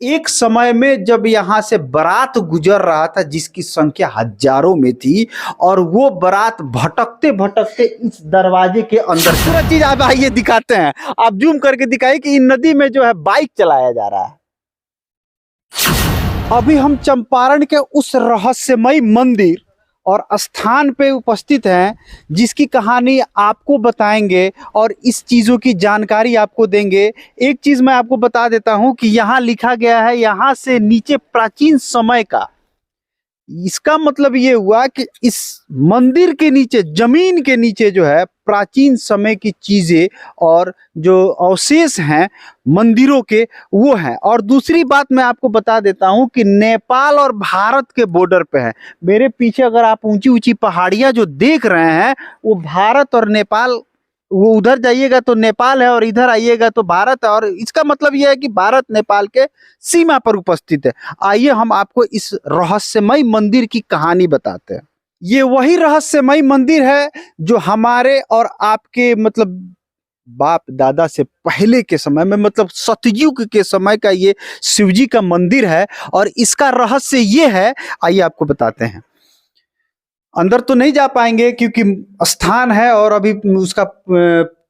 एक समय में जब यहाँ से बारात गुजर रहा था जिसकी संख्या हजारों में थी और वो बारात भटकते भटकते इस दरवाजे के अंदर पूरा चीज आप आइए दिखाते हैं। आप जूम करके दिखाइए कि इन नदी में जो है बाइक चलाया जा रहा है। अभी हम चंपारण के उस रहस्यमय मंदिर और स्थान पे उपस्थित हैं जिसकी कहानी आपको बताएंगे और इस चीज़ों की जानकारी आपको देंगे। एक चीज़ मैं आपको बता देता हूं कि यहाँ लिखा गया है यहाँ से नीचे प्राचीन समय का। इसका मतलब ये हुआ कि इस मंदिर के नीचे, जमीन के नीचे जो है प्राचीन समय की चीजें और जो अवशेष हैं मंदिरों के वो हैं। और दूसरी बात मैं आपको बता देता हूं कि नेपाल और भारत के बॉर्डर पे है। मेरे पीछे अगर आप ऊंची ऊंची पहाड़ियां जो देख रहे हैं वो भारत और नेपाल, वो उधर जाइएगा तो नेपाल है और इधर आइएगा तो भारत है। और इसका मतलब यह है कि भारत नेपाल के सीमा पर उपस्थित है। आइए हम आपको इस रहस्यमय मंदिर की कहानी बताते हैं। ये वही रहस्यमय मंदिर है जो हमारे और आपके मतलब बाप दादा से पहले के समय में, मतलब सतयुग के समय का ये शिवजी का मंदिर है। और इसका रहस्य ये है, आइए आपको बताते हैं। अंदर तो नहीं जा पाएंगे क्योंकि स्थान है और अभी उसका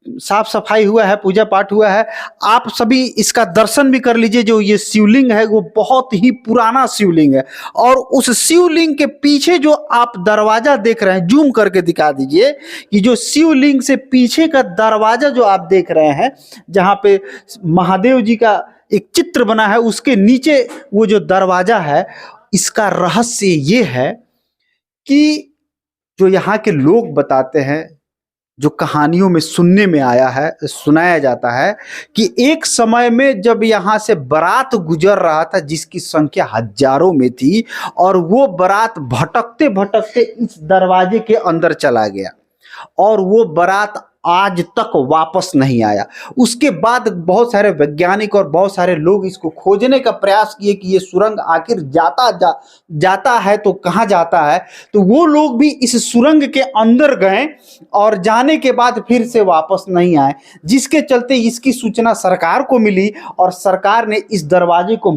साफ सफाई हुआ है, पूजा पाठ हुआ है। आप सभी इसका दर्शन भी कर लीजिए। जो ये शिवलिंग है वो बहुत ही पुराना शिवलिंग है और उस शिवलिंग के पीछे जो आप दरवाजा देख रहे हैं, जूम करके दिखा दीजिए कि जो शिवलिंग से पीछे का दरवाजा जो आप देख रहे हैं, जहाँ पे महादेव जी का एक चित्र बना है, उसके नीचे वो जो दरवाजा है, इसका रहस्य ये है कि जो यहाँ के लोग बताते हैं, जो कहानियों में सुनने में आया है, सुनाया जाता है कि एक समय में जब यहाँ से बारात गुजर रहा था जिसकी संख्या हजारों में थी और वो बारात भटकते भटकते इस दरवाजे के अंदर चला गया और वो बारात आज तक वापस नहीं आया। उसके बाद बहुत सारे वैज्ञानिक और बहुत सारे लोग इसको खोजने का प्रयास किए कि ये सुरंग आखिर जाता है तो कहाँ जाता है। तो वो लोग भी इस सुरंग के अंदर गए और जाने के बाद फिर से वापस नहीं आए, जिसके चलते इसकी सूचना सरकार को मिली और सरकार ने इस दरवाजे को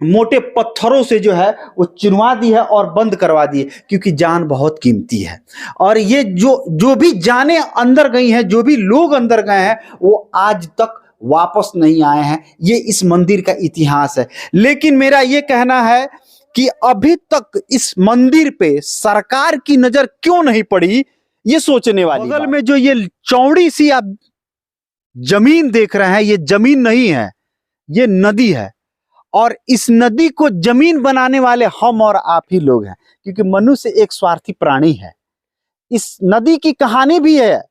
मोटे पत्थरों से जो है वो चुनवा दी है और बंद करवा दी है, क्योंकि जान बहुत कीमती है। और ये जो भी जाने अंदर गई हैं, जो भी लोग अंदर गए हैं, वो आज तक वापस नहीं आए हैं। ये इस मंदिर का इतिहास है। लेकिन मेरा ये कहना है कि अभी तक इस मंदिर पे सरकार की नजर क्यों नहीं पड़ी, ये सोचने वाली। बगल में जो ये चौड़ी सी आप जमीन देख रहे हैं, ये जमीन नहीं है, ये नदी है। और इस नदी को जमीन बनाने वाले हम और आप ही लोग हैं, क्योंकि मनुष्य एक स्वार्थी प्राणी है। इस नदी की कहानी भी है।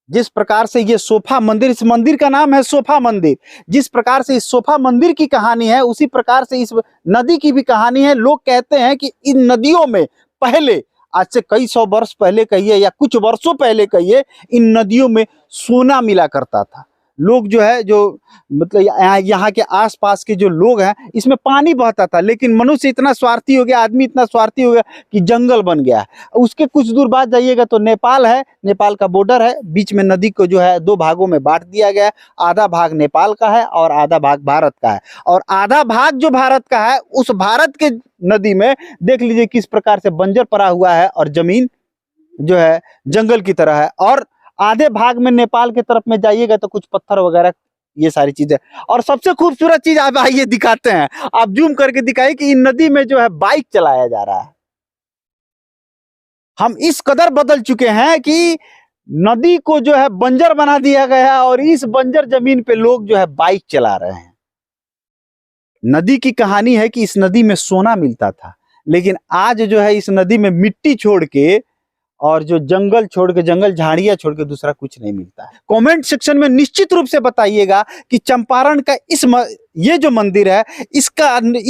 जिस प्रकार से ये सोफा मंदिर, इस मंदिर का नाम है सोफा मंदिर, जिस प्रकार से इस सोफा मंदिर की कहानी है उसी प्रकार से इस नदी की भी कहानी है। लोग कहते हैं कि इन नदियों में पहले, आज से कई सौ वर्ष पहले कहिए या कुछ वर्षों पहले कहिए, इन नदियों में सोना मिला करता था। लोग जो है, जो मतलब यहाँ के आसपास के जो लोग हैं, इसमें पानी बहता था, लेकिन मनुष्य इतना स्वार्थी हो गया, आदमी इतना स्वार्थी हो गया कि जंगल बन गया है। उसके कुछ दूर बाद जाइएगा तो नेपाल है, नेपाल का बॉर्डर है। बीच में नदी को जो है दो भागों में बांट दिया गया है। आधा भाग नेपाल का है और आधा भाग भारत का है। और आधा भाग जो भारत का है, उस भारत के नदी में देख लीजिए किस प्रकार से बंजर पड़ा हुआ है और जमीन जो है जंगल की तरह है। और आधे भाग में नेपाल के तरफ में जाइएगा तो कुछ पत्थर वगैरह, ये सारी चीजें। और सबसे खूबसूरत चीज आप आइए दिखाते हैं। आप जूम करके दिखाइए कि इन नदी में जो है बाइक चलाया जा रहा है। हम इस कदर बदल चुके हैं कि नदी को जो है बंजर बना दिया गया है और इस बंजर जमीन पे लोग जो है बाइक चला रहे हैं। नदी की कहानी है कि इस नदी में सोना मिलता था, लेकिन आज जो है इस नदी में मिट्टी छोड़ के और जो जंगल छोड़ के, जंगल झाड़ियां छोड़ के दूसरा कुछ नहीं मिलता है। कमेंट सेक्शन में निश्चित रूप से बताइएगा कि चंपारण का ये जो मंदिर है, इस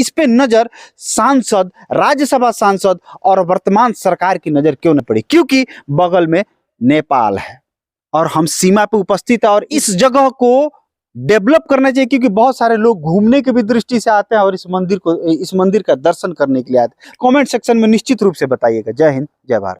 पे नजर सांसद, राज्यसभा सांसद और वर्तमान सरकार की नजर क्यों न पड़ी, क्योंकि बगल में नेपाल है और हम सीमा पे उपस्थित है। और इस जगह को डेवलप करना चाहिए, क्योंकि बहुत सारे लोग घूमने की भी दृष्टि से आते हैं और इस मंदिर का दर्शन करने के लिए आते हैं। कमेंट सेक्शन में निश्चित रूप से बताइएगा। जय हिंद, जय भारत।